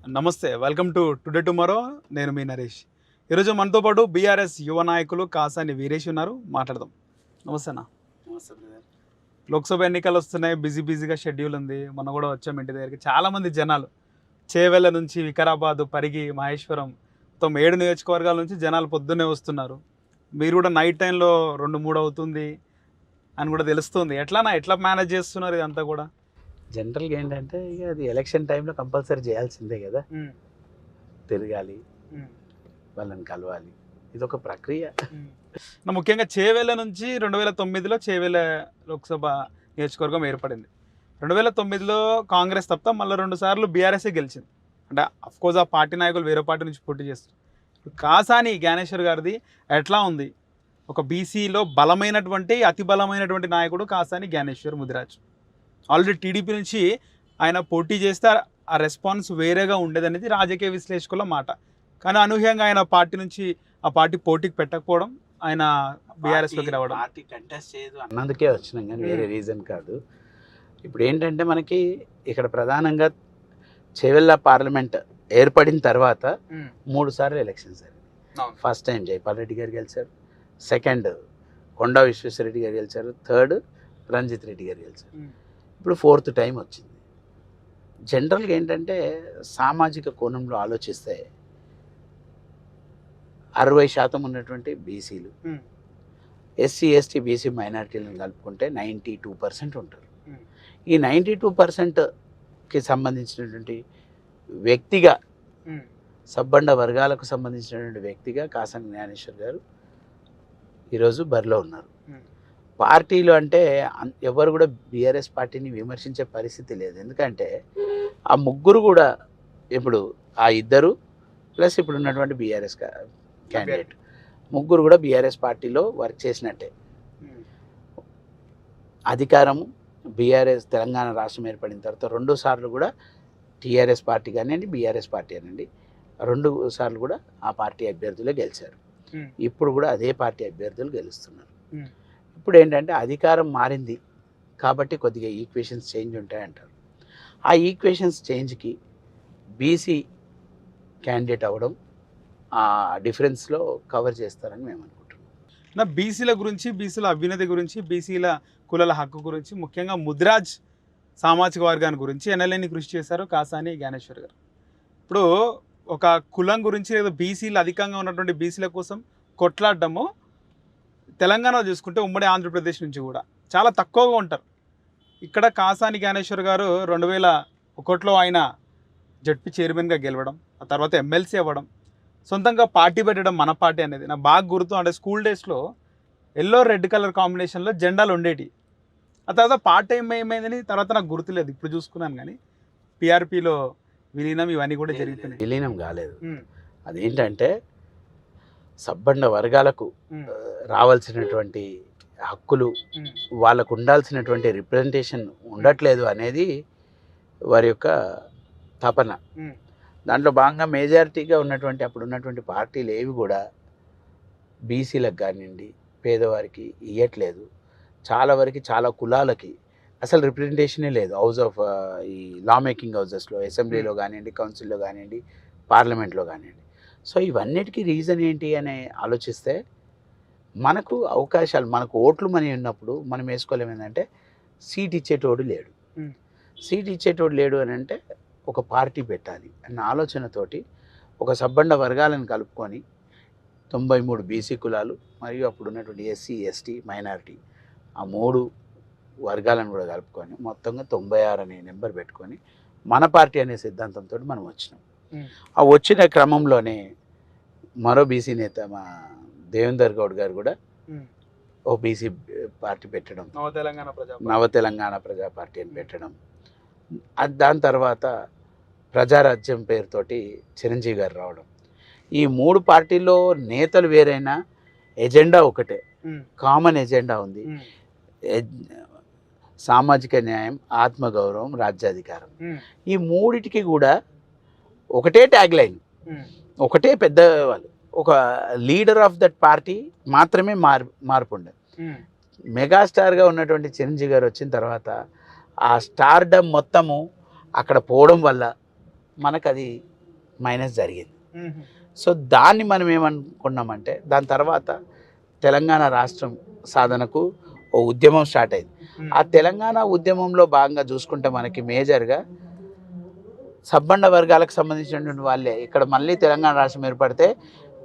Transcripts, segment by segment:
నమస్తే, welcome to today tomorrow. నేను మీ నరేష్. ఈరోజు మనతో పాటు బీఆర్ఎస్ యువ నాయకులు కాసాని వీరేష్ ఉన్నారు, మాట్లాడదాం. నమస్తే అన్న. నమస్తే బ్రదర్. లోక్సభ ఎన్నికలు వస్తున్నాయి, బిజీగా షెడ్యూల్ ఉంది. మొన్న కూడా వచ్చాం ఇంటి దగ్గరికి. చాలామంది జనాలు చేవెళ్ళ నుంచి వికారాబాద్, పరిగి, మహేశ్వరం, మొత్తం 7 నియోజకవర్గాల నుంచి జనాలు పొద్దున్నే వస్తున్నారు. మీరు కూడా నైట్ టైంలో 2-3 అవుతుంది అని కూడా తెలుస్తుంది. ఎట్లా మేనేజ్ చేస్తున్నారు ఇదంతా కూడా? జనరల్గా ఏంటంటే ఇక అది ఎలక్షన్ టైంలో కంపల్సరీ చేయాల్సిందే కదా. తిరగాలి, వాళ్ళని కలవాలి, ఇదొక ప్రక్రియ. ముఖ్యంగా చేవెళ్ళ నుంచి 2009లో చేవెళ్ళ లోక్సభ నియోజకవర్గం ఏర్పడింది. 2009లో కాంగ్రెస్ తప్ప మళ్ళీ 2 సార్లు బీఆర్ఎస్ఏ గెలిచింది. అంటే అఫ్కోర్స్ ఆ పార్టీ నాయకులు వేరే పార్టీ నుంచి పోటీ చేస్తారు. కాసాని జ్ఞానేశ్వర్ గారిది ఎట్లా ఉంది? ఒక బీసీలో బలమైనటువంటి అతి బలమైనటువంటి నాయకుడు కాసాని జ్ఞానేశ్వర్ ముదిరాజ్. ఆల్రెడీ టీడీపీ నుంచి ఆయన పోటీ చేస్తే ఆ రెస్పాన్స్ వేరేగా ఉండేదనేది రాజకీయ విశ్లేషకుల మాట. కానీ అనూహ్యంగా ఆయన పార్టీ నుంచి ఆ పార్టీ పోటీకి పెట్టకపోవడం, ఆయన బీఆర్ఎస్లోకి రావడం. పార్టీ కంటెస్ట్ చేయదు అన్నందుకే వచ్చినాం కానీ వేరే రీజన్ కాదు. ఇప్పుడు ఏంటంటే మనకి ఇక్కడ ప్రధానంగా చేవెళ్ళ పార్లమెంట్ ఏర్పడిన తర్వాత 3 సార్లు ఎలక్షన్స్ జరిగాయి. ఫస్ట్ టైం జైపాల్ రెడ్డి గారు గెలిచారు, సెకండ్ కొండా విశ్వేశ్వరరెడ్డి గారు గెలిచారు, థర్డ్ రంజిత్ రెడ్డి గారు గెలిచారు. ఇప్పుడు 4th టైం వచ్చింది. జనరల్గా ఏంటంటే సామాజిక కోణంలో ఆలోచిస్తే 60% ఉన్నటువంటి బీసీలు, ఎస్సీ ఎస్టీ బీసీ మైనారిటీలను కలుపుకుంటే 92% ఉంటారు. ఈ 92%కి సంబంధించినటువంటి వ్యక్తిగా, సబ్బండ వర్గాలకు సంబంధించినటువంటి వ్యక్తిగా కాసాని జ్ఞానేశ్వర్ గారు ఈరోజు బరిలో ఉన్నారు. పార్టీలు అంటే ఎవరు కూడా బీఆర్ఎస్ పార్టీని విమర్శించే పరిస్థితి లేదు. ఎందుకంటే ఆ ముగ్గురు కూడా ఇప్పుడు ఆ ఇద్దరు ప్లస్ ఇప్పుడు ఉన్నటువంటి బీఆర్ఎస్ క్యాండిడేట్ ముగ్గురు కూడా బీఆర్ఎస్ పార్టీలో వర్క్ చేసినట్టే. అధికారము బీఆర్ఎస్ తెలంగాణ రాష్ట్రం ఏర్పడిన తర్వాత 2 సార్లు కూడా టీఆర్ఎస్ పార్టీ కానివ్వండి, బీఆర్ఎస్ పార్టీ అనండి, 2 సార్లు కూడా ఆ పార్టీ అభ్యర్థులే గెలిచారు. ఇప్పుడు కూడా అదే పార్టీ అభ్యర్థులు గెలుస్తున్నారు. ఇప్పుడు ఏంటంటే అధికారం మారింది కాబట్టి కొద్దిగా ఈక్వేషన్స్ చేంజ్ ఉంటాయంటారు. ఆ ఈక్వేషన్స్ చేంజ్కి బీసీ క్యాండిడేట్ అవ్వడం ఆ డిఫరెన్స్లో కవర్ చేస్తారని మేము అనుకుంటున్నాం. నా బీసీల గురించి, బీసీల అభ్యున్నతి గురించి, బీసీల కులాల హక్కు గురించి, ముఖ్యంగా ముదిరాజ్ సామాజిక వర్గాన్ని గురించి ఎనలేని కృషి చేశారు కాసాని జ్ఞానేశ్వర్ గారు. ఇప్పుడు ఒక కులం గురించి లేదా బీసీలు అధికంగా ఉన్నటువంటి బీసీల కోసం కొట్లాడడము తెలంగాణలో చూసుకుంటే ఉమ్మడి ఆంధ్రప్రదేశ్ నుంచి కూడా చాలా తక్కువగా ఉంటారు. ఇక్కడ కాసాని జ్ఞానేశ్వర్ గారు 2001లో ఆయన జడ్పీ చైర్మన్గా గెలవడం, ఆ తర్వాత ఎమ్మెల్సీ అవ్వడం, సొంతంగా పార్టీ పెట్టడం, మన పార్టీ అనేది నాకు బాగా గుర్తు. అంటే స్కూల్ డేస్లో ఎల్లో రెడ్ కలర్ కాంబినేషన్లో జెండాలు ఉండేటి. ఆ తర్వాత పార్టీ ఏమైందని తర్వాత నాకు గుర్తులేదు, ఇప్పుడు చూసుకున్నాను. కానీ పిఆర్పిలో విలీనం ఇవన్నీ కూడా జరుగుతున్నాయి. విలీనం కాలేదు. అదేంటంటే సబ్బండ వర్గాలకు రావాల్సినటువంటి హక్కులు, వాళ్ళకు ఉండాల్సినటువంటి రిప్రజెంటేషన్ ఉండట్లేదు అనేది వారి యొక్క తపన. దాంట్లో భాగంగా మెజారిటీగా ఉన్నటువంటి అప్పుడు ఉన్నటువంటి పార్టీలు ఏవి కూడా బీసీలకు కానివ్వండి, పేదవారికి ఇవ్వట్లేదు. చాలా వరకు చాలా కులాలకి అసలు రిప్రజెంటేషనే లేదు. ఈ లా మేకింగ్ హౌజెస్లో, అసెంబ్లీలో కానివ్వండి, కౌన్సిల్లో కానివ్వండి, పార్లమెంట్లో కానివ్వండి. సో ఇవన్నిటికీ రీజన్ ఏంటి అని ఆలోచిస్తే మనకు అవకాశాలు, మనకు ఓట్లు మనీ ఉన్నప్పుడు మనం వేసుకోలేము. ఏంటంటే సీట్ ఇచ్చేటోడు లేడు. సీట్ ఇచ్చేటోడు లేడు అని అంటే ఒక పార్టీ పెట్టాలి అన్న ఆలోచనతోటి ఒక సబ్బండ వర్గాలను కలుపుకొని 93 బీసీ కులాలు మరియు అప్పుడు ఉన్నటువంటి ఎస్సీ ఎస్టీ మైనారిటీ ఆ 3 వర్గాలను కూడా కలుపుకొని మొత్తంగా 96 అనే నెంబర్ పెట్టుకొని మన పార్టీ అనే సిద్ధాంతంతో మనం వచ్చినాం. ఆ వచ్చిన క్రమంలోనే మరో బీసీ నేత మా దేవేందర్ గౌడ్ గారు కూడా ఓ బీసీ పార్టీ పెట్టడం, నవ తెలంగాణ ప్రజా పార్టీ అని పెట్టడం. దాని తర్వాత ప్రజారాజ్యం పేరుతోటి చిరంజీవి గారు రావడం. ఈ 3 పార్టీల్లో నేతలు వేరైనా ఎజెండా ఒకటే, కామన్ ఎజెండా ఉంది. సామాజిక న్యాయం, ఆత్మగౌరవం, రాజ్యాధికారం. ఈ 3టికి కూడా ఒకటే ట్యాగ్ లైన్, ఒకటే పెద్ద వాళ్ళు, ఒక లీడర్ ఆఫ్ దట్ పార్టీ మాత్రమే మార్పు ఉండదు. మెగాస్టార్గా ఉన్నటువంటి చిరంజీవి గారు వచ్చిన తర్వాత ఆ స్టార్డమ్ మొత్తము అక్కడ పోవడం వల్ల మనకు అది మైనస్ జరిగింది. సో దాన్ని మనం ఏమనుకున్నామంటే దాని తర్వాత తెలంగాణ రాష్ట్రం సాధనకు ఓ ఉద్యమం స్టార్ట్ అయింది. ఆ తెలంగాణ ఉద్యమంలో భాగంగా చూసుకుంటే మనకి మేజర్గా సబ్బండ వర్గాలకు సంబంధించినటువంటి వాళ్ళే ఇక్కడ మళ్ళీ తెలంగాణ రాష్ట్రం ఏర్పడితే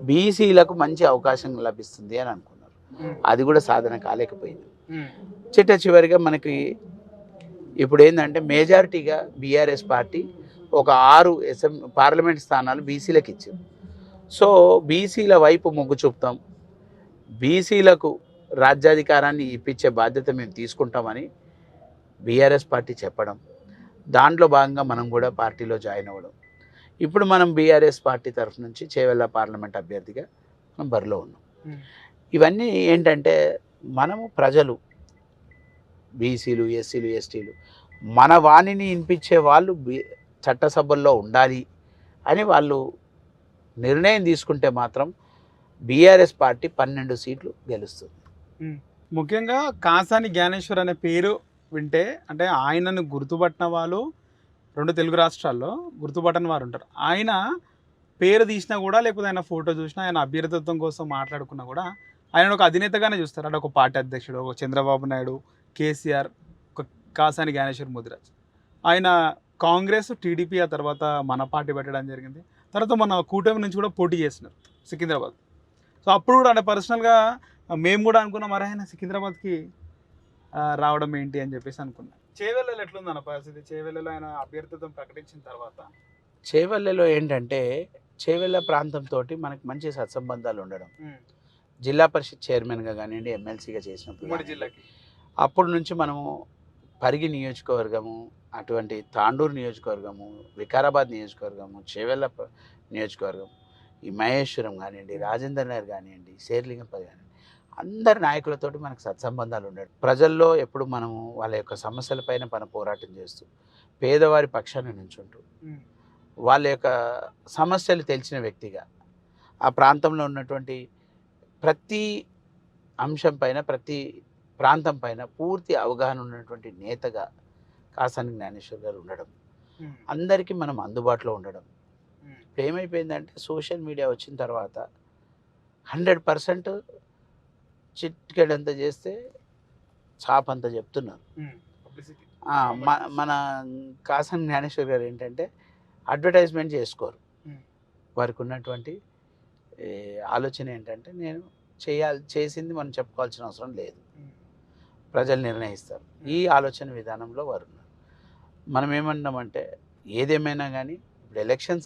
బీసీలకు మంచి అవకాశం లభిస్తుంది అని అనుకున్నారు. అది కూడా సాధన కాలేకపోయింది. చివరిగా మనకి ఇప్పుడు ఏంటంటే మేజారిటీగా బీఆర్ఎస్ పార్టీ ఒక 6 పార్లమెంట్ స్థానాలు బీసీలకు ఇచ్చింది. సో బీసీల వైపు మొగ్గు చూపుతాం, బీసీలకు రాజ్యాధికారాన్ని ఇప్పించే బాధ్యత మేము తీసుకుంటామని బీఆర్ఎస్ పార్టీ చెప్పడం, దాంట్లో భాగంగా మనం కూడా పార్టీలో జాయిన్ అవ్వడం. ఇప్పుడు మనం బీఆర్ఎస్ పార్టీ తరఫు నుంచి చేవెళ్ళ పార్లమెంట్ అభ్యర్థిగా మనం బరిలో ఉన్నాం. ఇవన్నీ ఏంటంటే మనము ప్రజలు బీసీలు, ఎస్సీలు, ఎస్టీలు మన వాణిని వినిపించే వాళ్ళు చట్టసభల్లో ఉండాలి అని వాళ్ళు నిర్ణయం తీసుకుంటే మాత్రం బీఆర్ఎస్ పార్టీ 12 సీట్లు గెలుస్తుంది. ముఖ్యంగా కాసాని జ్ఞానేశ్వర్ అనే పేరు వింటే అంటే ఆయనను గుర్తుపట్టిన వాళ్ళు 2 తెలుగు రాష్ట్రాల్లో గుర్తుపట్టని వారు ఉంటారు. ఆయన పేరు తీసినా కూడా లేకపోతే ఆయన ఫోటో చూసినా ఆయన అభ్యర్థిత్వం కోసం మాట్లాడుకున్నా కూడా ఆయన ఒక అధినేతగానే చూస్తారు. అంటే ఒక పార్టీ అధ్యక్షుడు, ఒక చంద్రబాబు నాయుడు, కేసీఆర్, ఒక కాసాని జ్ఞానేశ్వర్ ముదిరాజ్. ఆయన కాంగ్రెస్, టీడీపీ, ఆ తర్వాత మన పార్టీ పెట్టడం జరిగింది. తర్వాత మన కూటమి నుంచి కూడా పోటీ చేస్తున్నారు సికింద్రాబాద్. సో అప్పుడు కూడా అంటే పర్సనల్గా మేము కూడా అనుకున్నాం మరి ఆయన సికింద్రాబాద్కి రావడం ఏంటి అని చెప్పేసి అనుకున్నాం. చేవెళ్ళలో ఎట్లుంది అన్న పరిస్థితి? చేవెళ్ళలో ఆయన అభ్యర్థిత్వం ప్రకటించిన తర్వాత చేవెళ్ళలో ఏంటంటే చేవెళ్ళ ప్రాంతంతో మనకు మంచి సత్సంబంధాలు ఉండడం, జిల్లా పరిషత్ చైర్మన్గా కానివ్వండి, ఎమ్మెల్సీగా చేసినప్పుడు జిల్లాకి అప్పటి నుంచి మనము పరిగి నియోజకవర్గము, అటువంటి తాండూరు నియోజకవర్గము, వికారాబాద్ నియోజకవర్గము, చేవెళ్ళ నియోజకవర్గం, ఈ మహేశ్వరం కానివ్వండి, రాజేందర్ నగర్ కానివ్వండి, శేర్లింగంపల్లి కానివ్వండి, అందరి నాయకులతోటి మనకు సత్సంబంధాలు ఉండడం. ప్రజల్లో ఎప్పుడు మనము వాళ్ళ యొక్క సమస్యలపైన పోరాటం చేస్తూ పేదవారి పక్షాన్ని నుంచుంటూ వాళ్ళ యొక్క సమస్యలు తెలిసిన వ్యక్తిగా ఆ ప్రాంతంలో ఉన్నటువంటి ప్రతి అంశం పైన, ప్రతి ప్రాంతం పైన పూర్తి అవగాహన ఉన్నటువంటి నేతగా కాసాని జ్ఞానేశ్వర్ గారు ఉండడం, అందరికీ మనం అందుబాటులో ఉండడం. ఇప్పుడు ఏమైపోయిందంటే సోషల్ మీడియా వచ్చిన తర్వాత 100% చిట్కెడంతా చేస్తే చాపంతా చెప్తున్నారు. మన కాసాని జ్ఞానేశ్వర్ గారు ఏంటంటే అడ్వర్టైజ్మెంట్ చేసుకోరు. వారికి ఉన్నటువంటి ఆలోచన ఏంటంటే నేను చేసింది మనం చెప్పుకోవాల్సిన అవసరం లేదు, ప్రజలు నిర్ణయిస్తారు. ఈ ఆలోచన విధానంలో వారు ఉన్నారు. మనం ఏమన్నామంటే ఏదేమైనా కానీ ఇప్పుడు ఎలక్షన్